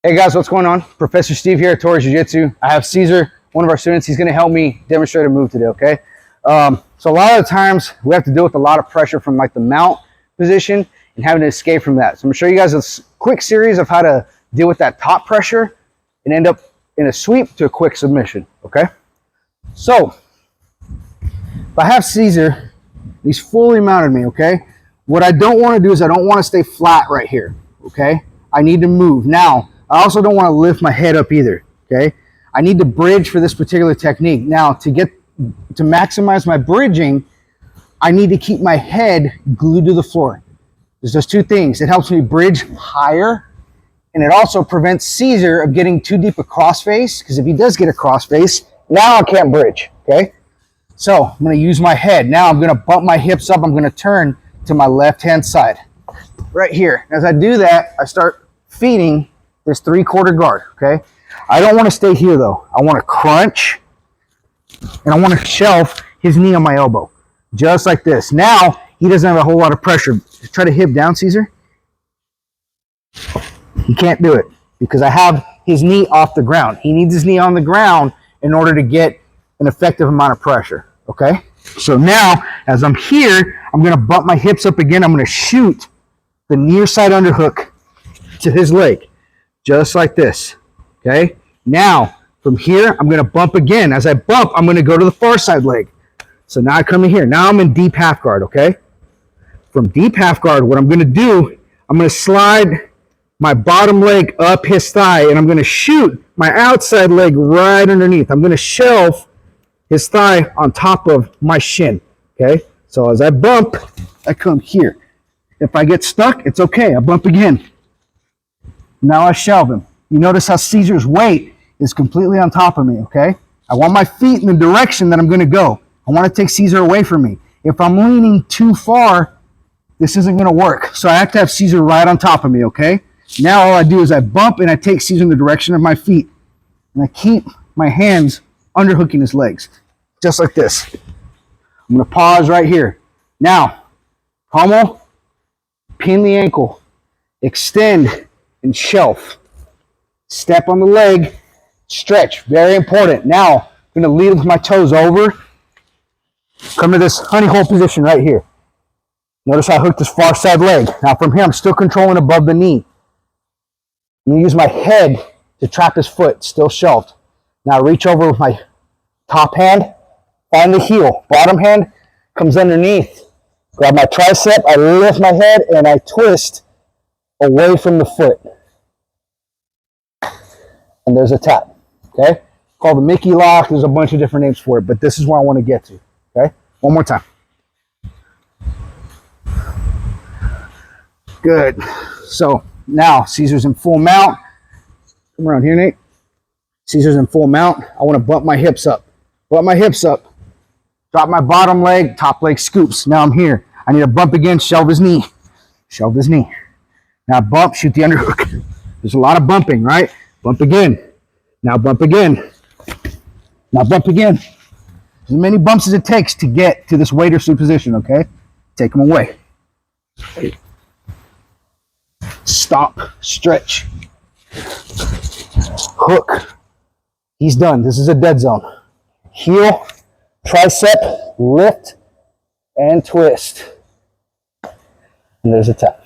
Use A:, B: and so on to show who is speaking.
A: Hey guys, what's going on? Professor Steve here at Torres Jiu-Jitsu. I have Caesar, one of our students. He's going to help me demonstrate a move today, okay? So a lot of the times we have to deal with a lot of pressure from like the mount position and having to escape from that. So I'm going to show you guys a quick series of how to deal with that top pressure and end up in a sweep to a quick submission, okay? So if I have Caesar, he's fully mounted me, okay? What I don't want to do is I don't want to stay flat right here, okay? I need to move. Now, I also don't want to lift my head up either, okay? I need to bridge for this particular technique. Now, to maximize my bridging, I need to keep my head glued to the floor. There's those two things. It helps me bridge higher, and it also prevents Caesar of getting too deep a crossface, because if he does get a crossface, now I can't bridge, okay? So I'm going to use my head. Now I'm going to bump my hips up. I'm going to turn to my left-hand side right here. As I do that, I start feeding this 3/4 guard, okay? I don't want to stay here though. I want to crunch and I want to shelf his knee on my elbow, just like this. Now he doesn't have a whole lot of pressure. Just try to hip down, Caesar. He can't do it because I have his knee off the ground. He needs his knee on the ground in order to get an effective amount of pressure, okay? So now, as I'm here, I'm going to bump my hips up again. I'm going to shoot the near side underhook to his leg, just like this, okay? Now, from here, I'm going to bump again. As I bump, I'm going to go to the far side leg. So now I come in here. Now I'm in deep half guard, okay? From deep half guard, what I'm going to do, I'm going to slide my bottom leg up his thigh, and I'm going to shoot my outside leg right underneath. I'm going to shelf his thigh on top of my shin, okay? So as I bump, I come here. If I get stuck, it's okay. I bump again. Now I shelve him. You notice how Caesar's weight is completely on top of me, okay? I want my feet in the direction that I'm going to go. I want to take Caesar away from me. If I'm leaning too far, this isn't going to work. So I have to have Caesar right on top of me, okay? Now all I do is I bump and I take Caesar in the direction of my feet. And I keep my hands underhooking his legs, just like this. I'm going to pause right here. Now, pommel, pin the ankle, extend, and shelf. Step on the leg, stretch, very important. Now, I'm going to lead with my toes over, come to this honey hole position right here. Notice I hooked this far side leg. Now from here, I'm still controlling above the knee. I'm going to use my head to trap his foot, still shelved. Now reach over with my top hand, find the heel. Bottom hand comes underneath. Grab my tricep, I lift my head, and I twist away from the foot. And there's a tap, okay? Called the Mikey lock. There's a bunch of different names for it, but this is where I want to get to, okay? One more time. Good. So now Caesar's in full mount. Come around here, Nate. Caesar's in full mount. I want to bump my hips up. Bump my hips up. Drop my bottom leg, top leg scoops. Now I'm here. I need to bump again, shelve his knee. Shelve his knee. Now bump, shoot the underhook. There's a lot of bumping, right? Bump again. Now bump again. Now bump again. As many bumps as it takes to get to this waiter suit position, okay? Take them away. Stop, stretch. Hook. He's done. This is a dead zone. Heel, tricep, lift, and twist. And there's a tap.